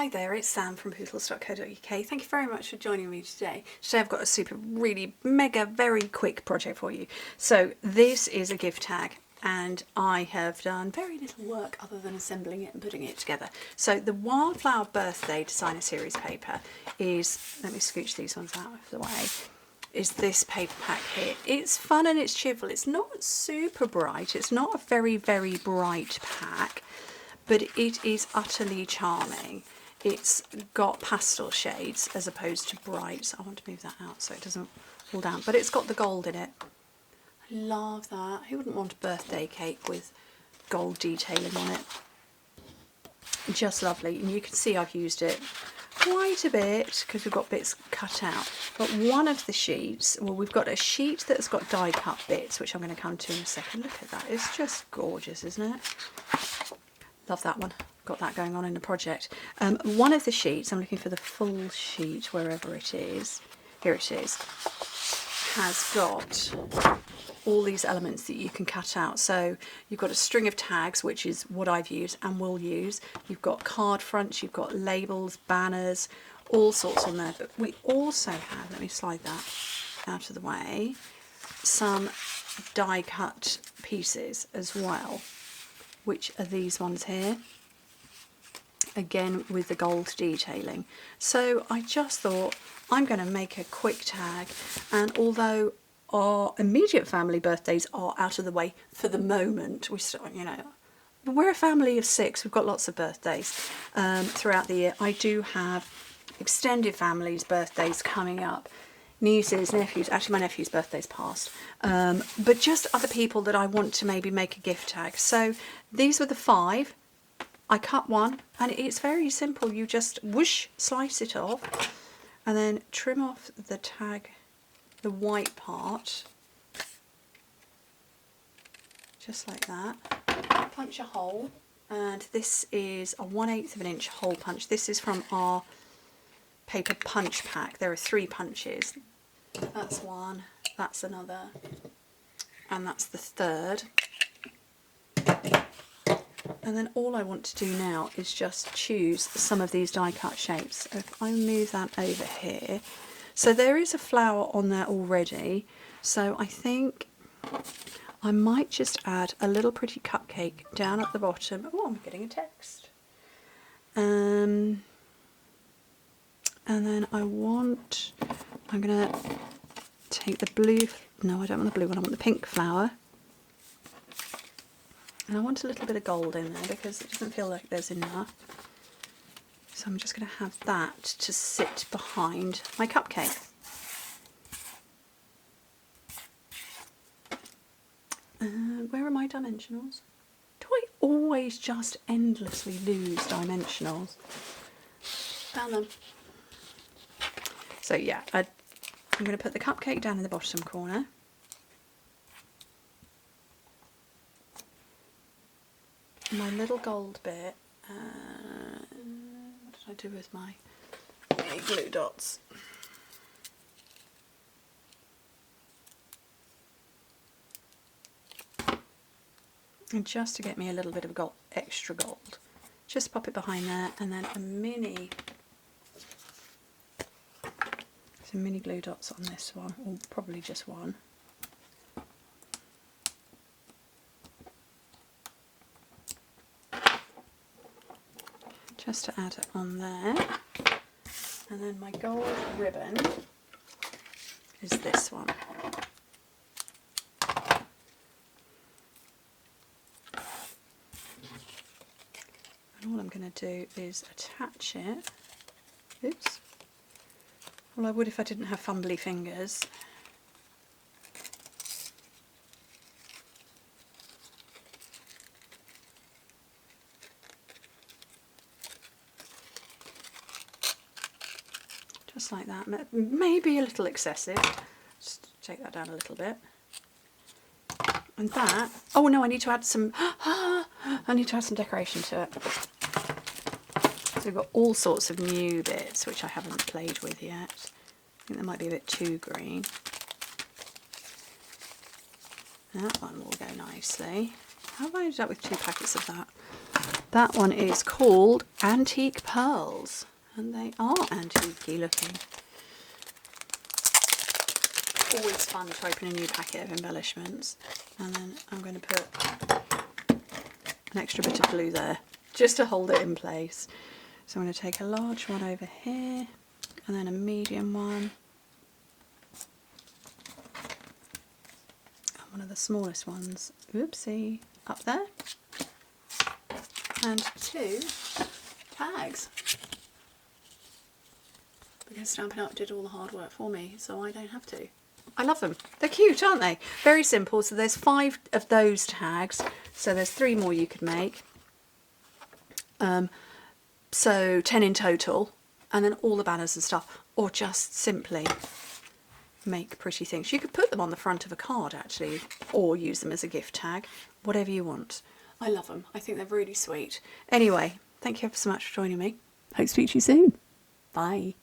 Hi there, it's Sam from Pootles.co.uk. Thank you very much for joining me today. Today I've got a really mega, very quick project for you. So this is a gift tag and I have done very little work other than assembling it and putting it together. So the Wildflower Birthday Designer Series paper is, let me scooch these ones out of the way, is this paper pack here. It's fun and it's cheerful. It's not super bright. It's not a very, very bright pack, but it is utterly charming. It's got pastel shades as opposed to brights. I want to move that out so it doesn't fall down, but it's got the gold in it. I love that. Who wouldn't want a birthday cake with gold detailing on it? Just lovely. And you can see I've used it quite a bit because we've got bits cut out. But one of the sheets, well, we've got a sheet that's got die cut bits, which I'm going to come to in a second. Look at that. It's just gorgeous, isn't it? Love that one. Got that going on in the project. One of the sheets, I'm looking for the full sheet wherever it is, here it is, has got all these elements that you can cut out. So you've got a string of tags, which is what I've used and will use. You've got card fronts, you've got labels, banners, all sorts on there. But we also have, let me slide that out of the way, some die cut pieces as well, which are these ones here, again with the gold detailing. So I just thought I'm going to make a quick tag, and although our immediate family birthdays are out of the way for the moment, we still, you know, we're a family of 6, we've got lots of birthdays throughout the year. I do have extended families' birthdays coming up, nieces, nephews, actually my nephew's birthday's passed, but just other people that I want to maybe make a gift tag. So these were the 5. I cut one and it's very simple. You just whoosh, slice it off and then trim off the tag, the white part, just like that. Punch a hole, and this is a 1/8 of an inch hole punch. This is from our paper punch pack. There are 3 punches. That's one, that's another, and that's the 3rd. And then all I want to do now is just choose some of these die cut shapes. If I move that over here, so there is a flower on there already, so I think I might just add a little pretty cupcake down at the bottom. Oh, I'm getting a text. And then I'm going to take the blue, no I don't want the blue one, I want the pink flower. And I want a little bit of gold in there because it doesn't feel like there's enough. So I'm just going to have that to sit behind my cupcake. Where are my dimensionals? Do I always just endlessly lose dimensionals? Found them. So yeah, I'm going to put the cupcake down in the bottom corner. My little gold bit, what did I do with my glue dots? And just to get me a little bit of gold, extra gold, just pop it behind there, and then some mini glue dots on this one, or probably just one. Just to add it on there. And then my gold ribbon is this one. And all I'm going to do is attach it. Oops. Well, I would if I didn't have fumbly fingers. Just like that, maybe a little excessive, just take that down a little bit. And that, oh no, I need to add some, I need to add some decoration to it. So we've got all sorts of new bits which I haven't played with yet. I think they might be a bit too green. That one will go nicely. How have I ended up with 2 packets of that? That one is called Antique Pearls, and they are antique-y looking. Always fun to open a new packet of embellishments. And then I'm going to put an extra bit of glue there, just to hold it in place. So I'm going to take a large one over here, and then a medium one, and one of the smallest ones, oopsie, up there, and 2 tags. Because Stampin' Up did all the hard work for me, so I don't have to. I love them. They're cute, aren't they? Very simple. So there's 5 of those tags. So there's 3 more you could make. So 10 in total. And then all the banners and stuff. Or just simply make pretty things. You could put them on the front of a card, actually. Or use them as a gift tag. Whatever you want. I love them. I think they're really sweet. Anyway, thank you ever so much for joining me. Hope to speak to you soon. Bye.